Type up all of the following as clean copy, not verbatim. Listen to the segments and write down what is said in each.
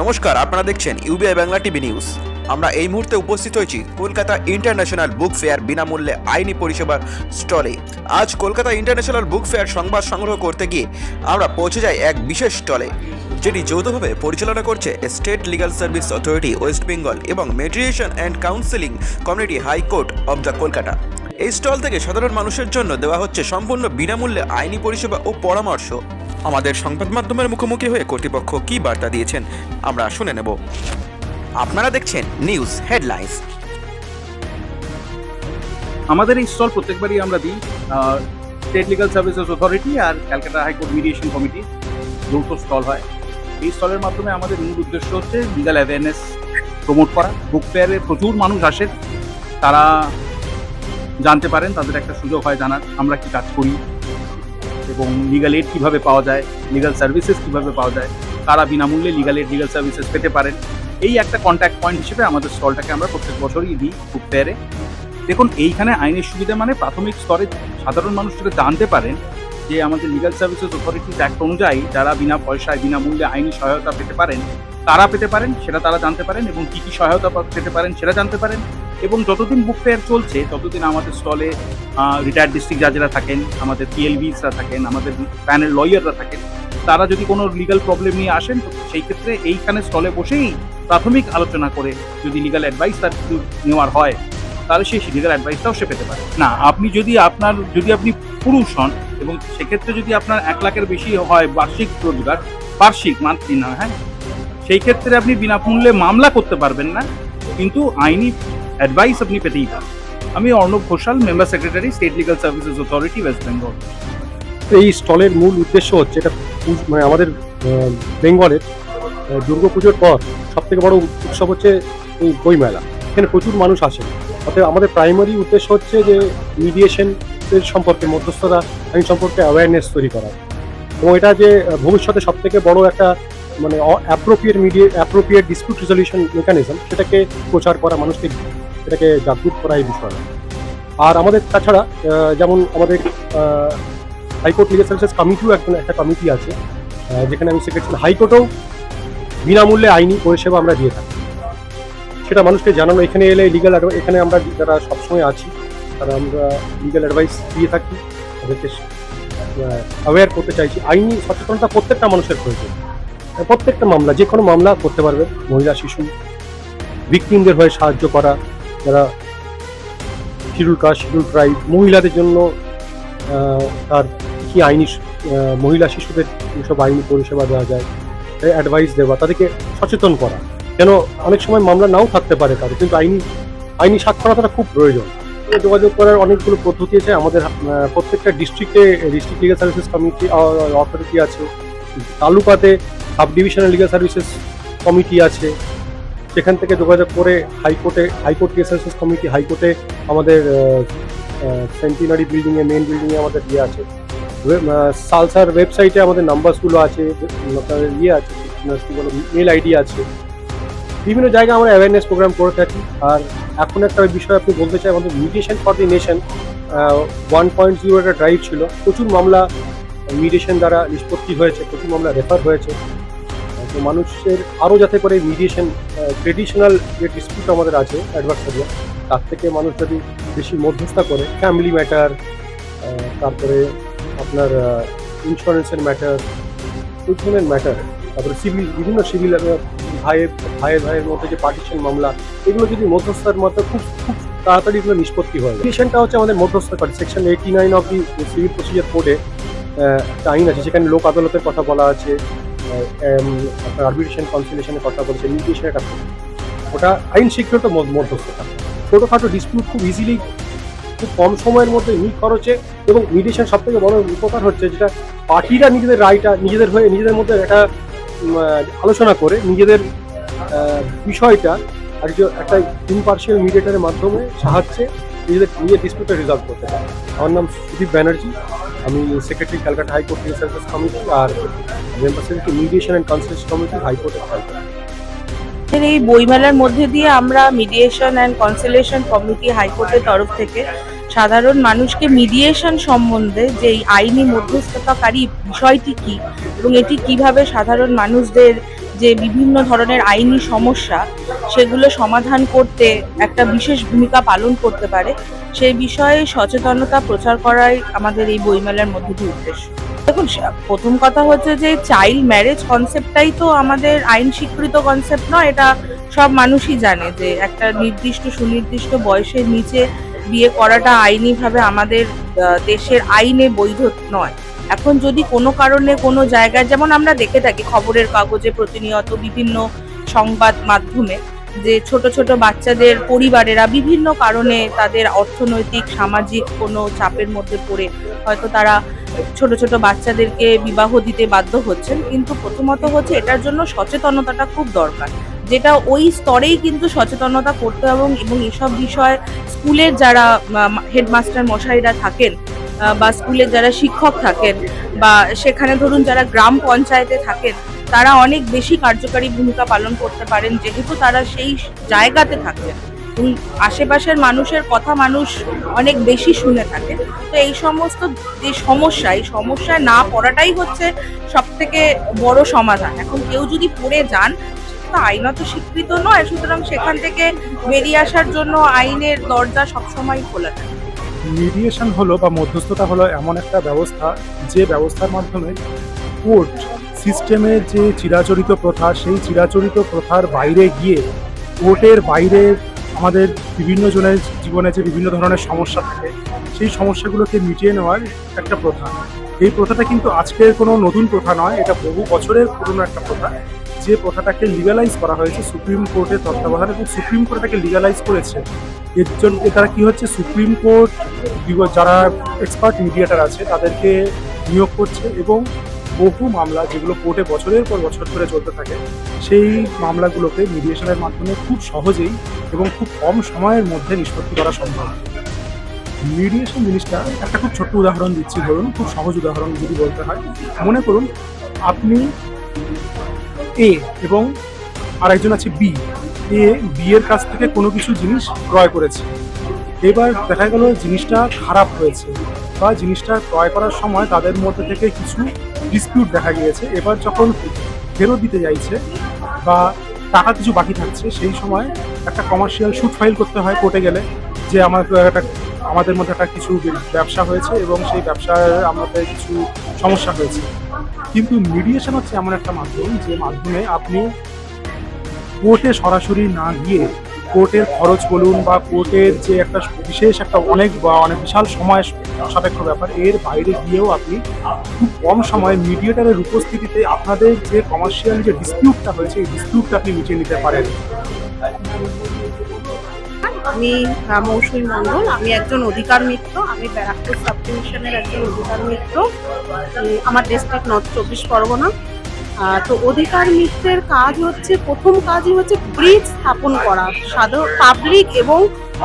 নমস্কার, আপনারা দেখছেন ইউবিআই বাংলা টিভি নিউজ। আমরা এই মুহূর্তে উপস্থিত হয়েছি কলকাতা ইন্টারন্যাশনাল বুক ফেয়ার বিনামূল্যে আইনি পরিষেবার স্টলে। আজ কলকাতা ইন্টারন্যাশনাল বুক ফেয়ার সংবাদ সংগ্রহ করতে গিয়ে আমরা পৌঁছে যাই এক বিশেষ স্টলে, যেটি যৌথভাবে পরিচালনা করছে state legal service authority West Bengal এবং mediation and counselling community high court of the Kolkata. এই স্টল থেকে সাধারণ মানুষের জন্য দেওয়া হচ্ছে সম্পূর্ণ বিনামূল্যে আইনি পরিষেবা ও পরামর্শ। আমাদের সংবাদ মাধ্যমের মুখোমুখি হয়ে কর্তৃপক্ষ কী বার্তা দিয়েছেন আমরা শুনে নেব। আপনারা দেখছেন নিউজ হেডলাইন্স। আমাদের এই স্টল প্রত্যেকবারই আমরা দিই স্টেট লিগাল সার্ভিসেস অথরিটি আর ক্যালকাটা হাইকোর্ট মিডিয়েশন কমিটি যৌথ স্টল হয়। এই স্টলের মাধ্যমে আমাদের মূল উদ্দেশ্য হচ্ছে লিগাল অ্যাওয়ারনেস প্রমোট করা। বুক ফেয়ারে প্রচুর মানুষ আসেন, তারা জানতে পারেন, তাদের একটা সুযোগ হয় জানার আমরা কি কাজ করি এবং লিগাল এড কীভাবে পাওয়া যায়, লিগাল সার্ভিসেস কীভাবে পাওয়া যায়, তারা বিনামূল্যে লিগাল এড লিগাল সার্ভিসেস পেতে পারেন। এই একটা কন্ট্যাক্ট পয়েন্ট হিসেবে আমাদের স্টলটাকে আমরা প্রত্যেক বছরই দিই বুক ফেয়ারে। দেখুন, এইখানে আইনের সুবিধা মানে প্রাথমিক স্তরে সাধারণ মানুষ যারা জানতে পারেন যে আমাদের লিগাল সার্ভিসেস অথরিটিস অ্যাক্ট অনুযায়ী যারা বিনা পয়সায় বিনামূল্যে আইনি সহায়তা পেতে পারেন, তারা পেতে পারেন, সেটা তারা জানতে পারেন এবং কী কী সহায়তা পেতে পারেন সেটা জানতে পারেন। এবং যতদিন বুক ফেয়ার চলছে ততদিন আমাদের স্টলে রিটায়ার্ড ডিস্ট্রিক্ট জাজেরা থাকেন, আমাদের পিএলভিসরা থাকেন, আমাদের প্যানেল লয়াররা থাকেন। তারা যদি কোনো লিগাল প্রবলেম নিয়ে আসেন তো সেই ক্ষেত্রে এইখানে স্টলে বসেই প্রাথমিক আলোচনা করে যদি লিগাল অ্যাডভাইস তার কিছু নেওয়ার হয় তাহলে সেই লিগাল অ্যাডভাইসটাও সে পেতে পারে। না, আপনি যদি আপনি পুরুষ হন এবং সেক্ষেত্রে যদি আপনার 1 লাখের বেশি হয় বার্ষিক রোজগার, বার্ষিক মান্থলি না, হ্যাঁ, সেই ক্ষেত্রে আপনি বিনামূল্যে মামলা করতে পারবেন না, কিন্তু আইনি অ্যাডভাইস আপনি পেতেই পারেন। আমি Arnab Ghoshal, member secretary, state legal services authority, West Bengal. এই স্টলের মূল উদ্দেশ্য হচ্ছে এটা মানে আমাদের বেঙ্গলের দুর্গাপুজোর পর সবথেকে বড় উৎসব হচ্ছে এই বইমেলা। এখানে প্রচুর মানুষ আসে, অতএব আমাদের প্রাইমারি উদ্দেশ্য হচ্ছে যে মিডিয়েশনের সম্পর্কে, মধ্যস্থতা আইন সম্পর্কে অ্যাওয়ারনেস তৈরি করা এবং এটা যে ভবিষ্যতে সবথেকে বড় একটা মানে অ্যাপ্রোপ্রিয়েট ডিসপিউট রেজলিউশন মেকানিজম সেটাকে প্রচার করা, মানুষকে এটাকে জাগরুক করা এই বিষয়ে। আর আমাদের তাছাড়া যেমন আমাদের হাইকোর্ট লিগাল সার্ভিসেস কমিটিও একটা কমিটি আছে, যেখানে আমি সেক্রেটারি। হাইকোর্টেও বিনামূল্যে আইনি পরিষেবা আমরা দিয়ে থাকি, সেটা মানুষকে জানানো। এখানে এলে এখানে আমরা যারা সবসময় আছি তারা আমরা লিগাল অ্যাডভাইস দিয়ে থাকি, তাদেরকে অ্যাওয়্যার করতে চাইছি। আইনি সচেতনতা প্রত্যেকটা মানুষের প্রয়োজন। প্রত্যেকটা মামলা, যে কোনো মামলা করতে পারবে। মহিলা, শিশু, ভিকটিমদের হয়ে সাহায্য করা, যারা শিডিউল কাস্ট, শিডিউল ট্রাইব, মহিলাদের জন্য তার কী আইনি, মহিলা শিশুদের যেসব আইনি পরিষেবা দেওয়া যায়, অ্যাডভাইস দেওয়া, তাদেরকে সচেতন করা। কেন অনেক সময় মামলা নাও থাকতে পারে তাদের, কিন্তু আইনি সাক্ষরতাটা খুব প্রয়োজন। যোগাযোগ করার অনেকগুলো পদ্ধতি আছে। আমাদের প্রত্যেকটা ডিস্ট্রিক্টে district legal services committee authority আছে, তালুকাতে sub divisional legal services committee আছে, সেখান থেকে যোগাযোগ করে হাইকোর্ট লিগাল সার্ভিসেস কমিটি, হাইকোর্টে আমাদের সেন্টিনারি বিল্ডিংয়ে, মেন বিল্ডিংয়ে আমাদের ইয়ে আছে। সালসার ওয়েবসাইটে আমাদের নাম্বারসগুলো আছে, ইয়ে আছে, মেল আইডি আছে। বিভিন্ন জায়গায় আমরা অ্যাওয়ারনেস প্রোগ্রাম করে থাকি। আর এখন একটা বিষয় আপনি বলতে চাই, আমাদের মিডিয়েশন ফর দি নেশন 1.0 একটা ড্রাইভ ছিল। প্রচুর মামলা মিডিয়েশন দ্বারা নিষ্পত্তি হয়েছে, প্রচুর মামলা রেফার হয়েছে। তো মানুষের আরও যাতে করে মিডিয়েশন, ট্রেডিশনাল যে ডিসপিউট আমাদের আছে অ্যাডভার্সারিয়াল, তার থেকে মানুষ যদি বেশি মধ্যস্থতা করে, ফ্যামিলি ম্যাটার, তারপরে আপনার ইন্স্যুরেন্সের ম্যাটার, ওই ধরনের ম্যাটার, তারপরে বিভিন্ন সিভিল ভাইয়ের মধ্যে যে পার্টিশন মামলা, এগুলো যদি মধ্যস্থার মধ্যে খুব তাড়াতাড়ি এগুলো নিষ্পত্তি হয়। মিডিয়েশনটা হচ্ছে আমাদের মধ্যস্থতা করে। Section 89 of the civil procedure কোডে একটা আইন আছে, সেখানে লোক আদালতের কথা বলা আছে, আপনার আরবিট্রেশন কনসিলিয়েশনের কথা বলছে, মিডিয়েশনের কথা। ওটা আইন স্বীকৃত মধ্যস্থতা। ছোটোখাটো ডিসপিউট খুব ইজিলি, খুব কম সময়ের মধ্যে খরচে, এবং মিডিয়েশন সব থেকে বড় উপকার হচ্ছে যেটা পার্টিরা নিজেদের রায়টা নিজেদের হয়ে নিজেদের মধ্যে একটা আলোচনা করে নিজেদের বিষয়টা একটা ইমপার্শিয়াল মিডিয়েটারের মাধ্যমে সাহায্যে নিজের ডিসপিউটটা রিজলভ করতে পারে। আমার নাম সুদীপ ব্যানার্জি, আমি secretary Calcutta high court legal services committee আর member secretary mediation and conciliation committee, হাইকোর্টের ক্যালকাটা। এই বইমেলার মধ্যে দিয়ে আমরা মিডিয়েশন অ্যান্ড কনসিলিয়েশন কমিটি হাইকোর্টের তরফ থেকে সাধারণ মানুষকে মিডিয়েশন সম্বন্ধে যে এই আইনি মধ্যস্থতাকারী বিষয়টি কী এবং এটি কিভাবে সাধারণ মানুষদের যে বিভিন্ন ধরনের আইনি সমস্যা সেগুলো সমাধান করতে একটা বিশেষ ভূমিকা পালন করতে পারে, সেই বিষয়ে সচেতনতা প্রচার করাই আমাদের এই বইমেলার মধ্যে দিয়ে উদ্দেশ্য। দেখুন, প্রথম কথা হচ্ছে যে চাইল্ড ম্যারেজ কনসেপ্টটাই তো আমাদের আইন স্বীকৃত কনসেপ্ট নয়। এটা সব মানুষই জানে যে একটা নির্দিষ্ট সুনির্দিষ্ট বয়সের নিচে বিয়ে করাটা আইনিভাবে আমাদের দেশের আইনে বৈধ নয়। এখন যদি কোনো কারণে কোনো জায়গায়, যেমন আমরা দেখে থাকি খবরের কাগজে প্রতিনিয়ত বিভিন্ন সংবাদ মাধ্যমে, যে ছোট ছোট বাচ্চাদের পরিবারেরা বিভিন্ন কারণে তাদের অর্থনৈতিক সামাজিক কোনো চাপের মধ্যে পড়ে হয়তো তারা ছোট ছোট বাচ্চাদেরকে বিবাহ দিতে বাধ্য হচ্ছেন, কিন্তু প্রথমত হচ্ছে এটার জন্য সচেতনতাটা খুব দরকার, যেটা ওই স্তরেই কিন্তু সচেতনতা করতে হবে। এবং এসব বিষয়ে স্কুলের যারা হেডমাস্টার মশাইরা থাকেন বা স্কুলের যারা শিক্ষক থাকেন বা সেখানে ধরুন যারা গ্রাম পঞ্চায়েতে থাকেন, তারা অনেক বেশি কার্যকারী ভূমিকা পালন করতে পারেন, যেহেতু তারা সেই জায়গাতে থাকেন এবং আশেপাশের মানুষের কথা মানুষ অনেক বেশি শুনে থাকে। তো এই সমস্ত যে সমস্যা, এই সমস্যায় না পড়াটাই হচ্ছে সব থেকে বড় সমাধান। এখন কেউ যদি পড়ে যান, সেটা আইনত স্বীকৃত নয়, সুতরাং সেখান থেকে বেরিয়ে আসার জন্য আইনের দরজা সবসময় খোলা থাকে। মিডিয়েশন হলো বা মধ্যস্থতা হলো এমন একটা ব্যবস্থা, যে ব্যবস্থার মাধ্যমে কোর্ট সিস্টেমে যে চিরাচরিত প্রথা, সেই চিরাচরিত প্রথার বাইরে গিয়ে কোর্টের বাইরে আমাদের বিভিন্ন জনের জীবনে যে বিভিন্ন ধরনের সমস্যা থাকে, সেই সমস্যাগুলোকে মিটিয়ে নেওয়ার একটা প্রথা। এই প্রথাটা কিন্তু আজকের কোনো নতুন প্রথা নয়, এটা বহু বছরের পুরনো একটা প্রথা, যে প্রথাটাকে লিগালাইজ করা হয়েছে সুপ্রিম কোর্টের তত্ত্বাবধানে, এবং সুপ্রিম কোর্ট এটাকে লিগালাইজ করেছে। এর জন্য তারা কি হচ্ছে, সুপ্রিম কোর্ট যারা এক্সপার্ট মিডিয়েটার আছে তাদেরকে নিয়োগ করছে, এবং বহু মামলা যেগুলো কোর্টে বছরের পর বছর ধরে চলতে থাকে, সেই মামলাগুলোকে মিডিয়েশনের মাধ্যমে খুব সহজেই এবং খুব কম সময়ের মধ্যে নিষ্পত্তি করা সম্ভব। মিডিয়েশন জিনিসটা একটা খুব ছোট্ট উদাহরণ দিচ্ছি, ধরুন খুব সহজ উদাহরণ যদি বলতে হয়, মনে করুন আপনি এ এবং আরেকজন আছে বি, বি এর কাছ থেকে কোনো কিছু জিনিস ক্রয় করেছে। এবার দেখা গেল জিনিসটা খারাপ হয়েছে, বা জিনিসটা ক্রয় করার সময় তাদের মধ্যে থেকে কিছু ডিসপিউট দেখা গিয়েছে। এবার যখন ফেরত দিতে চাইছে বা টাকা কিছু বাকি থাকছে, সেই সময় একটা কমার্শিয়াল স্যুট ফাইল করতে হয় কোর্টে গেলে, যে আমাদের মধ্যে একটা কিছু ব্যবসা হয়েছে এবং সেই ব্যবসার আমাদের কিছু সমস্যা হয়েছে। কিন্তু মিডিয়েশন হচ্ছে এমন একটা মাধ্যম, যে মাধ্যমে আপনি কোর্টে সরাসরি না গিয়ে কোর্টের খরচ বলুন বা কোর্টের যে একটা বিশেষ একটা অনেক বিশাল সময় সাপেক্ষ ব্যাপার, এর বাইরে গিয়েও আপনি খুব কম সময়ে মিডিয়েটারের উপস্থিতিতে আপনাদের যে কমার্শিয়াল যে ডিসপিউটটা হয়েছে, এই ডিসপিউটটা আপনি মিটিয়ে নিতে পারেন। আমি মৌসুমী মণ্ডল, আমি একজন অধিকার মিত্র, আমি ব্যারাকপুর সাব ডিভিশনের একজন অধিকার মিত্র। আমার ডিস্ট্রিক্ট নর্থ 24 পরগনা। তো অধিকার মিত্রের কাজ হচ্ছে, প্রথম কাজই হচ্ছে ব্রিজ স্থাপন করা, সাধারণ পাবলিক এবং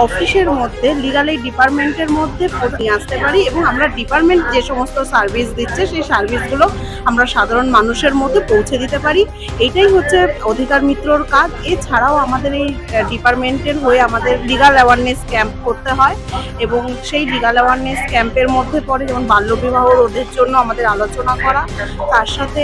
অফিসের মধ্যে, লিগাল এই ডিপার্টমেন্টের মধ্যে নিয়ে আসতে পারি, এবং আমরা ডিপার্টমেন্ট যে সমস্ত সার্ভিস দিচ্ছে সেই সার্ভিসগুলো আমরা সাধারণ মানুষের মধ্যে পৌঁছে দিতে পারি। এইটাই হচ্ছে অধিকার মিত্রর কাজ। এছাড়াও আমাদের এই ডিপার্টমেন্টের হয়ে আমাদের লিগাল অ্যাওয়ারনেস ক্যাম্প করতে হয়, এবং সেই লিগাল অ্যাওয়ারনেস ক্যাম্পের মধ্যে পড়ে যেমন বাল্যবিবাহ রোধের জন্য আমাদের আলোচনা করা, তার সাথে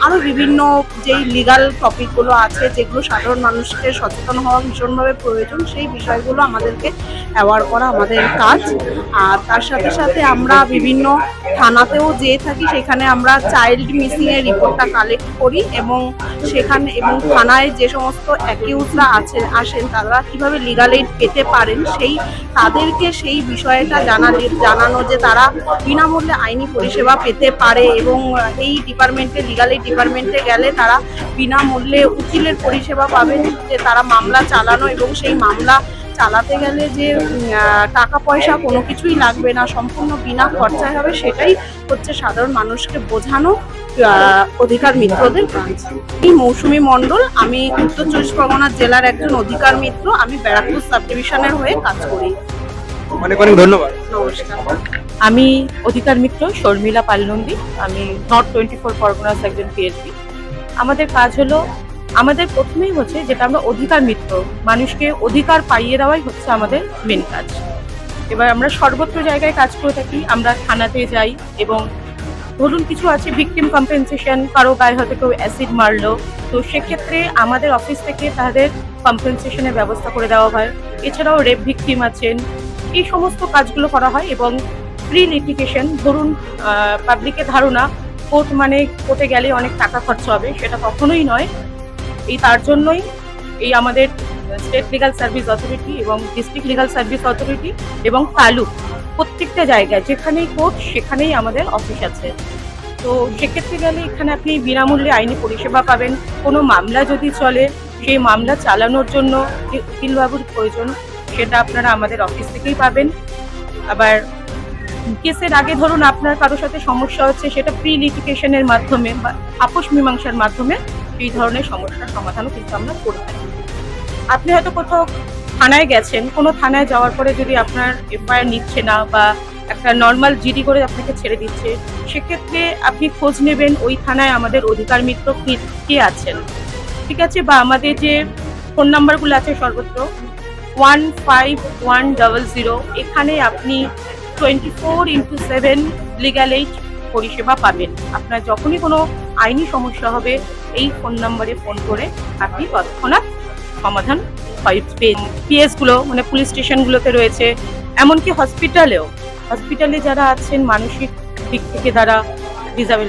আরও বিভিন্ন যেই লিগাল টপিকগুলো আছে যেগুলো সাধারণ মানুষকে সচেতন হওয়া ভীষণভাবে প্রয়োজন, সেই বিষয়গুলো আমাদেরকে অ্যাওয়ার করা আমাদের কাজ। আর তার সাথে সাথে আমরা বিভিন্ন থানাতেও যেয়ে থাকি, সেখানে আমরা চাইল্ড মিসিং এর রিপোর্টটা কালেক্ট করি, এবং সেখানে এবং থানায় যে সমস্ত অ্যাকিউজরা আসেন তারা কিভাবে লিগাল এইড পেতে পারেন, তাদেরকে সেই বিষয়টা জানানো যে তারা বিনামূল্যে আইনি পরিষেবা পেতে পারে, এবং এই ডিপার্টমেন্টে লিগাল এইড ডিপার্টমেন্টে গেলে তারা বিনামূল্যে উকিলের পরিষেবা পাবেন, যে তারা মামলা চালানো, এবং সেই মামলা চালাতে গেলে যে টাকা পয়সা কোনো কিছুই লাগবে না, সম্পূর্ণ বিনা খরচায় হবে, সেটাই হচ্ছে সাধারণ মানুষকে বোঝানো অধিকার মিত্রদের কাজ। আমি মৌসুমী মণ্ডল, আমি উত্তর 24 পরগনা জেলার একজন অধিকার মিত্র, আমি ব্যারাকপুর সাব ডিভিশনের হয়ে কাজ করি। অনেক অনেক ধন্যবাদ। নমস্কার। আমি অধিকার মিত্র শর্মিলা পালনন্দী, আমি নর্থ 24 পরগনাস একজন পিএইচডি। আমাদের কাজ হলো, আমাদের প্রথমেই হচ্ছে যেটা আমরা অধিকার মিত্র, মানুষকে অধিকার পাইয়ে দেওয়াই হচ্ছে আমাদের মেন কাজ। এবার আমরা সর্বত্র জায়গায় কাজ করে থাকি, আমরা থানাতে যাই এবং ধরুন কিছু আছে ভিকটিম কম্পেনসেশন, কারো গায়ে হয়তো কেউ অ্যাসিড মারলো, তো সেক্ষেত্রে আমাদের অফিস থেকে তাদের কম্পেনসেশনের ব্যবস্থা করে দেওয়া হয়। এছাড়াও রেপ ভিকটিম আছেন, এই সমস্ত কাজগুলো করা হয়। এবং প্রি লিটিগেশন, ধরুন পাবলিকের ধারণা কোর্টে গেলে অনেক টাকা খরচা হবে, সেটা কখনোই নয়। তার জন্যই এই আমাদের স্টেট লিগাল সার্ভিস অথরিটি এবং ডিস্ট্রিক্ট লিগাল সার্ভিস অথরিটি এবং তালুক প্রত্যেকটা জায়গায় যেখানেই কোর্ট সেখানেই আমাদের অফিস আছে। তো সেক্ষেত্রে গেলে এখানে আপনি বিনামূল্যে আইনি পরিষেবা পাবেন। কোনো মামলা যদি চলে, সেই মামলা চালানোর জন্য যে উকিলবাবুর প্রয়োজন, সেটা আপনারা আমাদের অফিস থেকেই পাবেন। আবার কেসের আগে ধরুন আপনার কারোর সাথে সমস্যা হচ্ছে, সেটা প্রি লিটিগেশনের মাধ্যমে বা আপোষ মীমাংসার মাধ্যমে এই ধরনের সমস্যার সমাধানও কিন্তু আমরা করে থাকি। আপনি হয়তো কোথাও থানায় গেছেন, কোনো থানায় যাওয়ার পরে যদি আপনার এফআইআর নিচ্ছে না বা একটা নর্মাল জিডি করে আপনাকে ছেড়ে দিচ্ছে, সেক্ষেত্রে আপনি খোঁজ নেবেন ওই থানায় আমাদের অধিকার মিত্র কে আছেন, ঠিক আছে? বা আমাদের যে ফোন নাম্বারগুলো আছে সর্বত্র 15100, এখানে আপনি 24x7 লিগ্যাল এইড পরিষেবা পাবেন। আপনার যখনই কোনো আইনি সমস্যা হবে এই ফোন নাম্বারে ফোন করে আপনি তৎক্ষণাৎ সমাধান পিএসগুলো মানে পুলিশ স্টেশনগুলোতে রয়েছে, এমনকি হসপিটালে যারা আছেন মানসিক দিক থেকে যারা ডিসেবল,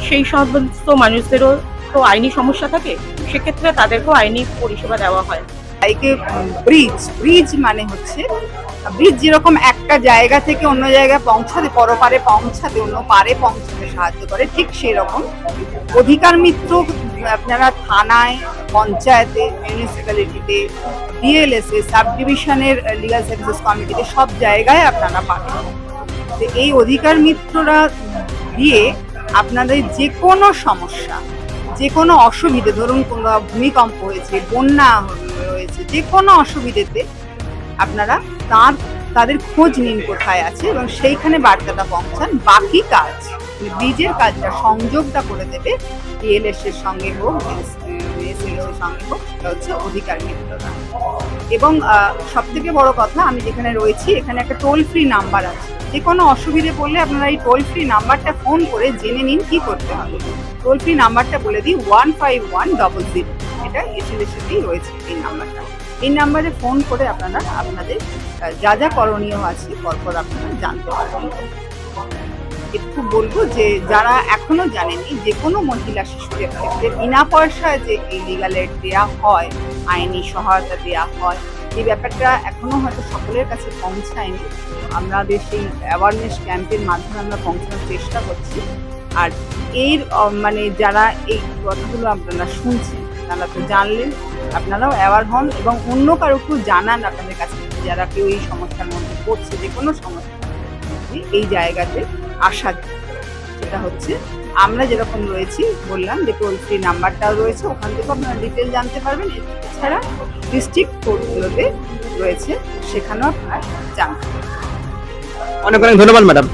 সেই সমস্ত মানুষদেরও তো আইনি সমস্যা থাকে, সেক্ষেত্রে তাদেরকেও আইনি পরিষেবা দেওয়া হয়। বাইকে ব্রিজ মানে হচ্ছে ব্রিজ যেরকম একটা জায়গা থেকে অন্য জায়গায় পৌঁছাতে, পরপারে পৌঁছাতে, অন্য পারে পৌঁছাতে সাহায্য করে, ঠিক সেই রকম অধিকার মিত্র আপনারা থানায়, পঞ্চায়েতে, মিউনিসিপ্যালিটিতে, ডিএলএসএ, সাব ডিভিশনের লিগাল সার্ভিসেস কমিটিতে সব জায়গায় আপনারা পাবেন। তো এই অধিকার মিত্ররা দিয়ে আপনাদের যে কোনো সমস্যা, যে কোনো অসুবিধে, ধরুন কোনো ভূমিকম্প হয়েছে, বন্যা হয়েছে, যে কোনো অসুবিধেতে আপনারা তাদের খোঁজ নিন কোথায় আছে এবং সেইখানে বার্তাটা পৌঁছান। বাকি কাজ, ব্রিজের কাজটা, সংযোগটা করে দেবে ডিএলএস এর সঙ্গে হোক, এসএলএস এর সঙ্গে হোক, সেটা হচ্ছে অধিকার মিত্ররা। এবং সব থেকে বড় কথা, আমি যেখানে রয়েছি এখানে একটা টোল ফ্রি নাম্বার আছে। যে কোনো অসুবিধে পড়লে আপনারা এই টোল ফ্রি নাম্বারটা ফোন করে জেনে নিন কি করতে হবে। টোল ফ্রি নাম্বারটা বলে দিই 15100, এটা এসএলএসেই রয়েছে এই নাম্বারটা। এই নাম্বারে ফোন করে আপনারা আপনাদের যা যা করণীয় আছে পরপর আপনারা জানতে পারবেন। একটু বলবো যে যারা এখনো জানেনি, যে কোনো মহিলা শিশুদের ক্ষেত্রে বিনা পয়সায় যে এই লিগাল এড দেওয়া হয়, আইনি সহায়তা দেওয়া হয়, এই ব্যাপারটা এখনো হয়তো সকলের কাছে পৌঁছায়নি। আমাদের সেই অ্যাওয়ারনেস ক্যাম্পের মাধ্যমে আমরা পৌঁছানোর চেষ্টা করছি। আর এর মানে যারা এই কথাগুলো আপনারা শুনছেন, তারা তো জানলেন, আপনারাও অ্যাওয়ার হন এবং অন্য কারোকেও জানান আপনাদের কাছে, যারা কেউ এই সমস্যার মধ্যে পড়ছে, যে কোনো সমস্যা এই জায়গাতে আসা যায়। সেটা হচ্ছে আমরা যেরকম রয়েছি, বললাম যে টোল ফ্রি নাম্বারটাও রয়েছে, ওখান থেকে আপনারা ডিটেল জানতে পারবেন। এছাড়া ডিস্ট্রিক্ট কোর্টগুলোতে রয়েছে, সেখানেও আপনারা জানতে পারবেন। অনেক অনেক ধন্যবাদ ম্যাডাম।